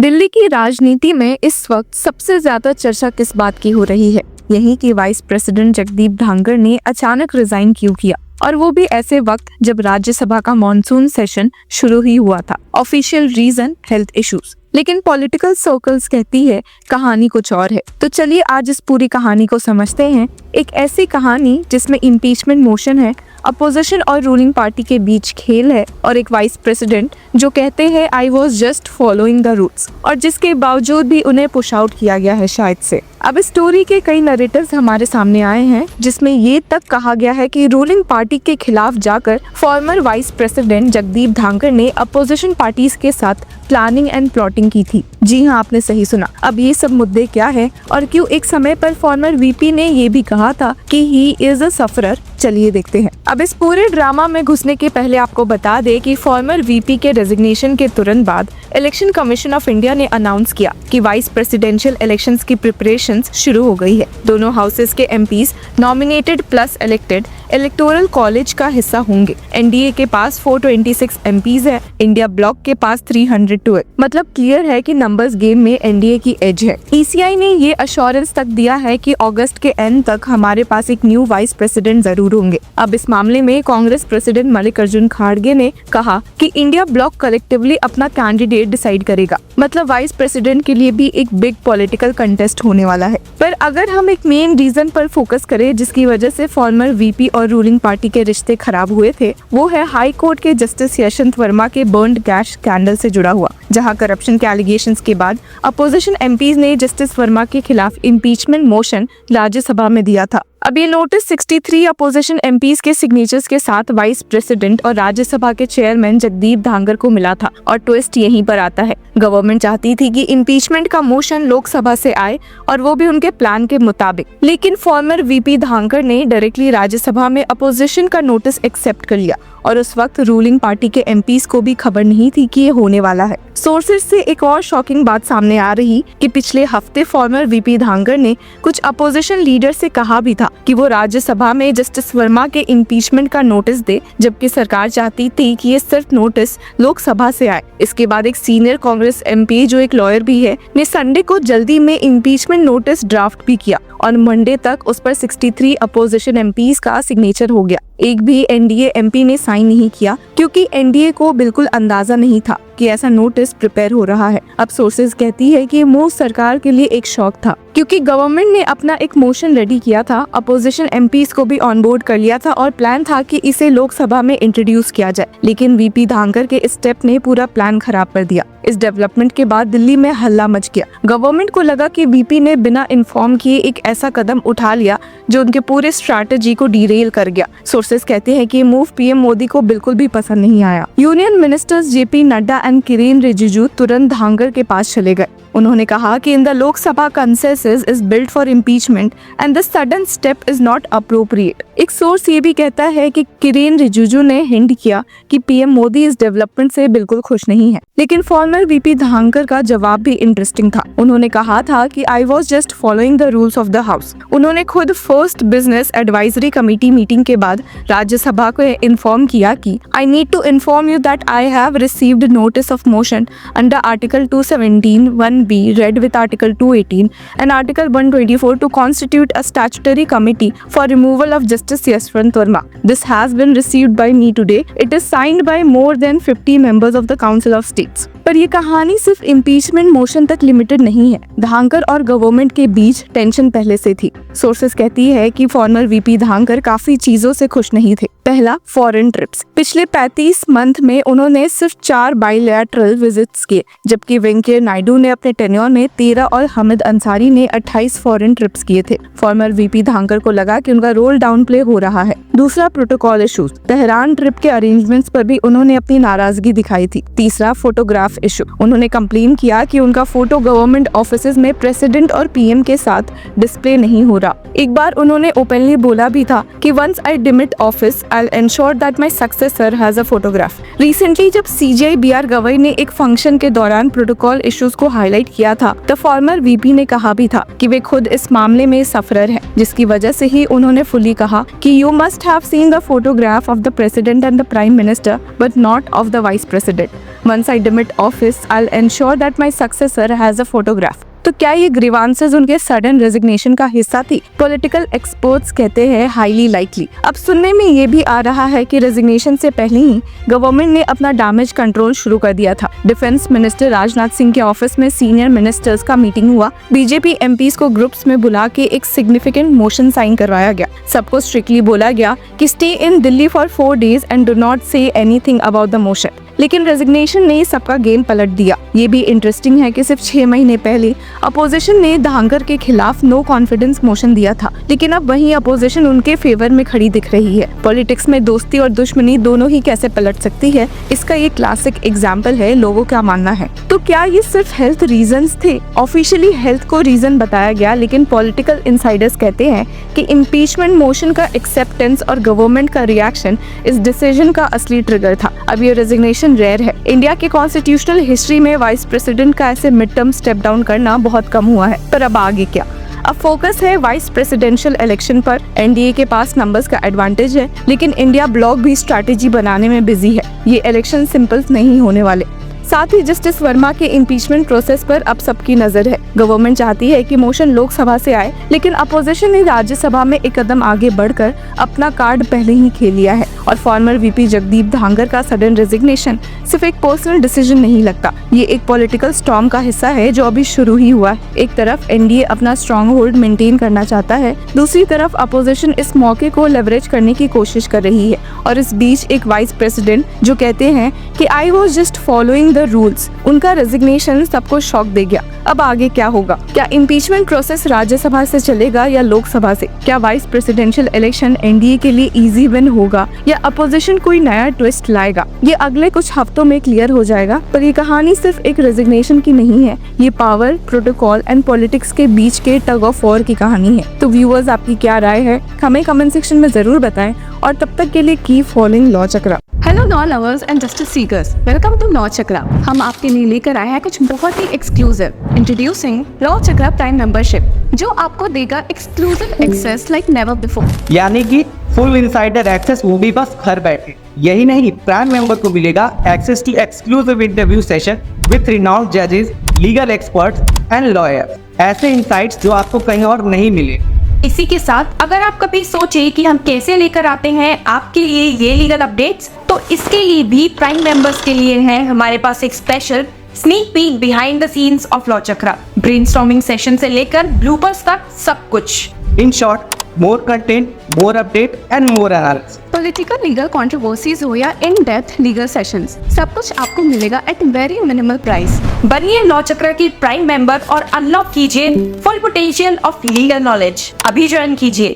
दिल्ली की राजनीति में इस वक्त सबसे ज्यादा चर्चा किस बात की हो रही है? यही कि वाइस प्रेसिडेंट जगदीप धांगर ने अचानक रिजाइन क्यों किया, और वो भी ऐसे वक्त जब राज्यसभा का मॉनसून सेशन शुरू ही हुआ था। ऑफिशियल रीजन हेल्थ इश्यूज, लेकिन पॉलिटिकल सर्कल्स कहती है कहानी कुछ और है। तो चलिए आज इस पूरी कहानी को समझते हैं। एक ऐसी कहानी जिसमें इम्पीचमेंट मोशन है, अपोजिशन और रूलिंग पार्टी के बीच खेल है, और एक वाइस प्रेसिडेंट जो कहते हैं आई was just following the rules, और जिसके बावजूद भी उन्हें पुश आउट किया गया है शायद से। अब इस स्टोरी के कई नैरेटिव्स हमारे सामने आए हैं, जिसमें ये तक कहा गया है कि रूलिंग पार्टी के खिलाफ जाकर फॉर्मर वाइस प्रेसिडेंट जगदीप धांगर ने अपोजिशन पार्टीज के साथ प्लानिंग एंड प्लॉटिंग की थी। जी हाँ, आपने सही सुना। अब ये सब मुद्दे क्या है और क्यों एक समय पर फॉर्मर वीपी ने ये भी कहा था कि ही इज अ सफरर, चलिए देखते हैं। अब इस पूरे ड्रामा में घुसने के पहले आपको बता दे कि फॉर्मर वीपी के रेजिग्नेशन के तुरंत बाद इलेक्शन कमीशन ऑफ इंडिया ने अनाउंस किया कि वाइस प्रेसिडेंशियल इलेक्शंस की प्रिपरेशंस शुरू हो गई है। दोनों हाउसेस के MPs nominated plus elected electoral college का हिस्सा होंगे। एनडीए के पास 426 एमपीज है, इंडिया ब्लॉक के पास 302 है। मतलब क्लियर है कि नंबर्स गेम में एनडीए की एज है। ईसीआई ने ये अश्योरेंस तक दिया है कि अगस्त के एंड तक हमारे पास एक न्यू वाइस प्रेसिडेंट जरूर होंगे। अब इस मामले में कांग्रेस प्रेसिडेंट मल्लिकार्जुन खड़गे ने कहा कि इंडिया ब्लॉक कलेक्टिवली अपना कैंडिडेट डिसाइड करेगा। मतलब वाइस प्रेसिडेंट के लिए भी एक बिग पॉलिटिकल कंटेस्ट होने वाला है। पर अगर हम एक मेन रीजन पर फोकस करें जिसकी वजह से फॉर्मर वीपी और रूलिंग पार्टी के रिश्ते खराब हुए थे, वो है हाई कोर्ट के जस्टिस यशवंत वर्मा के बर्न्ड कैश स्कैंडल से जुड़ा हुआ, जहां करप्शन के एलिगेशंस के बाद अपोजिशन एमपीज ने जस्टिस वर्मा के खिलाफ इम्पीचमेंट मोशन राज्यसभा में दिया था। अब ये नोटिस 63 अपोजिशन एमपीज के सिग्नेचर्स के साथ वाइस प्रेसिडेंट और राज्यसभा के चेयरमैन जगदीप धांगर को मिला था। और ट्विस्ट यहीं पर आता है, गवर्नमेंट चाहती थी कि इम्पीचमेंट का मोशन लोकसभा से आए और वो भी उनके प्लान के मुताबिक, लेकिन फॉर्मर वीपी धांगर ने डायरेक्टली राज्यसभा में अपोजिशन का नोटिस एक्सेप्ट कर लिया, और उस वक्त रूलिंग पार्टी के एमपीज को भी खबर नहीं थी कि ये होने वाला है। सोर्सेज से एक और शॉकिंग बात सामने आ रही कि पिछले हफ्ते फॉर्मर वीपी धांगर ने कुछ अपोजिशन लीडर से कहा भी था कि वो राज्यसभा में जस्टिस वर्मा के इम्पीचमेंट का नोटिस दे, जबकि सरकार चाहती थी कि ये सिर्फ नोटिस लोकसभा से आए। इसके बाद एक सीनियर कांग्रेस एमपी जो एक लॉयर भी है ने संडे को जल्दी में इम्पीचमेंट नोटिस ड्राफ्ट भी किया, और मंडे तक उस पर 63 अपोजिशन एमपीज का सिग्नेचर हो गया। एक भी एनडीए एमपी ने साइन नहीं किया, क्योंकि एनडीए को बिल्कुल अंदाजा नहीं था कि ऐसा नोटिस प्रिपेयर हो रहा है। अब सोर्सेज कहती है कि मूव सरकार के लिए एक शॉक था, क्योंकि गवर्नमेंट ने अपना एक मोशन रेडी किया था, अपोजिशन एमपीज को भी ऑन बोर्ड कर लिया था, और प्लान था कि इसे लोकसभा में इंट्रोड्यूस किया जाए। लेकिन वीपी धांगर के इस स्टेप ने पूरा प्लान खराब कर दिया। इस डेवलपमेंट के बाद दिल्ली में हल्ला मच गया। गवर्नमेंट को लगा कि वीपी ने बिना इन्फॉर्म किए एक ऐसा कदम उठा लिया जो उनके पूरे स्ट्रैटेजी को डिरेल कर गया। सोर्सेज कहते हैं कि मूव पीएम मोदी को बिल्कुल भी पसंद नहीं आया। Union ministers JP Nadda and Kiren Rijiju तुरंत धांगर के पास चले गए। उन्होंने कहा कि in the Lok Sabha consensus is built for impeachment and the sudden step is not appropriate. एक सोर्स ये भी कहता है कि किरेन रिजिजू ने हिंट किया कि पीएम मोदी इस डेवलपमेंट से बिल्कुल खुश नहीं है। लेकिन फॉर्मर वीपी धांगर का जवाब भी इंटरेस्टिंग था। उन्होंने कहा था कि I was just following the rules of the house. उन्होंने खुद first business advisory committee meeting के बाद राज्यसभा को इन्फॉर्म किया कि I need to inform you that I have received notice of motion under article 217(1)(b read with Article 218 and Article 124 to constitute a statutory committee for removal of Justice Yashwant Verma. This has been received by me today. It is signed by more than 50 members of the Council of States. पर ये कहानी सिर्फ impeachment motion तक limited नहीं है। धांगर और government के बीच tension पहले से थी। सोर्सेस कहती है कि फॉर्मर वीपी धांगर काफी चीजों से खुश नहीं थे। पहला, फॉरेन ट्रिप्स। पिछले 35 मंथ में उन्होंने सिर्फ 4 बाइलैटरल विजिट्स किए, जबकि वेंकैया नायडू ने अपने टेन्योर में 13 और हामिद अंसारी ने 28 फॉरेन ट्रिप्स किए थे। फॉर्मर वीपी धांगर को लगा कि उनका रोल डाउन प्ले हो रहा है। दूसरा, प्रोटोकॉल इश्यूज। तेहरान ट्रिप के अरेंजमेंट्स पर भी उन्होंने अपनी नाराजगी दिखाई थी। तीसरा, फोटोग्राफ इशू। उन्होंने कंप्लेन किया कि उनका फोटो गवर्नमेंट ऑफिसेज में प्रेसिडेंट और पीएम के साथ डिस्प्ले नहीं हो रहा। एक बार उन्होंने ओपनली बोला भी था कि once I demit office I will ensure that my successor has a photograph. Recently जब सीजेआई बीआर गवई ने एक फंक्शन के दौरान प्रोटोकॉल इश्यूज को हाईलाइट किया था, तो फॉर्मर वीपी ने कहा भी था कि वे खुद इस मामले में सफरर है, जिसकी वजह से ही उन्होंने फुली कहा कि you must have seen the photograph of the president and the prime minister but not of the vice president. Once I demit office, I'll ensure that my successor has a photograph. तो क्या ये grievances उनके sudden resignation का हिस्सा थी? Political experts कहते हैं highly likely. अब सुनने में ये भी आ रहा है कि रेजिग्नेशन से पहले ही गवर्नमेंट ने अपना डैमेज कंट्रोल शुरू कर दिया था। डिफेंस मिनिस्टर राजनाथ सिंह के ऑफिस में सीनियर मिनिस्टर्स का मीटिंग हुआ। बीजेपी एमपीज को ग्रुप्स में बुला के एक सिग्निफिकेंट मोशन साइन करवाया गया। सबको स्ट्रिक्टली बोला गया कि stay in Delhi for 4 days and do not say anything about the motion. लेकिन रेजिग्नेशन ने सबका गेम पलट दिया। ये भी इंटरेस्टिंग है कि सिर्फ 6 महीने पहले अपोजिशन ने धांगर के खिलाफ नो कॉन्फिडेंस मोशन दिया था, लेकिन अब वही अपोजिशन उनके फेवर में खड़ी दिख रही है। पॉलिटिक्स में दोस्ती और दुश्मनी दोनों ही कैसे पलट सकती है, इसका ये क्लासिक एग्जाम्पल है। लोगों का मानना है तो क्या ये सिर्फ हेल्थ रीजंस थे? ऑफिशियली हेल्थ को रीजन बताया गया, लेकिन पॉलिटिकल इनसाइडर्स कहते हैं कि इम्पीचमेंट मोशन का एक्सेप्टेंस और गवर्नमेंट का रिएक्शन इस डिसीजन का असली ट्रिगर था। अब ये रेजिग्नेशन रेयर है। इंडिया के कॉन्स्टिट्यूशनल हिस्ट्री में वाइस प्रेसिडेंट का ऐसे मिड टर्म स्टेप डाउन करना बहुत कम हुआ है। पर अब आगे क्या? अब फोकस है वाइस प्रेसिडेंशियल इलेक्शन पर। एनडीए के पास नंबर्स का एडवांटेज है, लेकिन इंडिया ब्लॉक भी स्ट्रैटेजी बनाने में बिजी है। ये इलेक्शन सिंपल नहीं होने वाले। साथ ही जस्टिस वर्मा के इम्पीचमेंट प्रोसेस पर अब सबकी नजर है। गवर्नमेंट चाहती है कि मोशन लोकसभा से आए, लेकिन अपोजिशन ने राज्यसभा में एक कदम आगे बढ़कर अपना कार्ड पहले ही खेल लिया है। और फॉर्मर वीपी जगदीप धांगर का सडन रेजिग्नेशन सिर्फ एक पर्सनल डिसीजन नहीं लगता, ये एक पॉलिटिकल स्टॉर्म का हिस्सा है जो अभी शुरू ही हुआ है। एक तरफ एनडीए अपना स्ट्रॉन्ग होल्ड मेंटेन करना चाहता है, दूसरी तरफ अपोजिशन इस मौके को लेवरेज करने की कोशिश कर रही है। और इस बीच एक वाइस प्रेसिडेंट जो कहते हैं कि I was just following the rules, उनका रेजिग्नेशन सबको शॉक दे गया। अब आगे क्या होगा? क्या इम्पीचमेंट प्रोसेस राज्यसभा से चलेगा या लोकसभा से? क्या वाइस प्रेसिडेंशियल इलेक्शन एनडीए के लिए इजी विन होगा या अपोजिशन कोई नया ट्विस्ट लाएगा? ये अगले कुछ हफ्तों में क्लियर हो जाएगा। पर ये कहानी सिर्फ एक रेजिग्नेशन की नहीं है, ये पावर, प्रोटोकॉल एंड पॉलिटिक्स के बीच के टग ऑफ वॉर की कहानी है। तो व्यूअर्स, आपकी क्या राय है हमें कमेंट सेक्शन में जरूर बताएं, और तब तक के लिए keep following law Chakra. Hello law lovers and justice seekers, welcome to law Chakra. हम आपके लिए लेकर आए हैं कुछ बहुत ही exclusive. Introducing law Chakra prime membership, जो आपको देगा exclusive access like never before. यानी कि फुल इनसाइडर एक्सेस, वो भी बस घर बैठे। यही नहीं, प्राइम मेंबर को मिलेगा access to exclusive interview session with renowned जजेस, लीगल एक्सपर्ट्स एंड लॉयर्स। ऐसे इनसाइट्स जो आपको कहीं और नहीं मिले। इसी के साथ अगर आप कभी सोचे कि हम कैसे लेकर आते हैं आपके लिए ये लीगल अपडेट्स, तो इसके लिए भी प्राइम मेंबर्स के लिए है हमारे पास एक special sneak peek behind the scenes of law chakra. Brainstorming session से लेकर ब्लूपर्स तक सब कुछ। In short, more content, more update and more analysis. Political legal controversies हो या इन डेप्थ लीगल सेशंस, सब कुछ आपको मिलेगा एट वेरी मिनिमल प्राइस। बनिए लॉ चक्र की प्राइम मेंबर और अनलॉक कीजिए full potential of legal knowledge. अभी ज्वाइन कीजिए।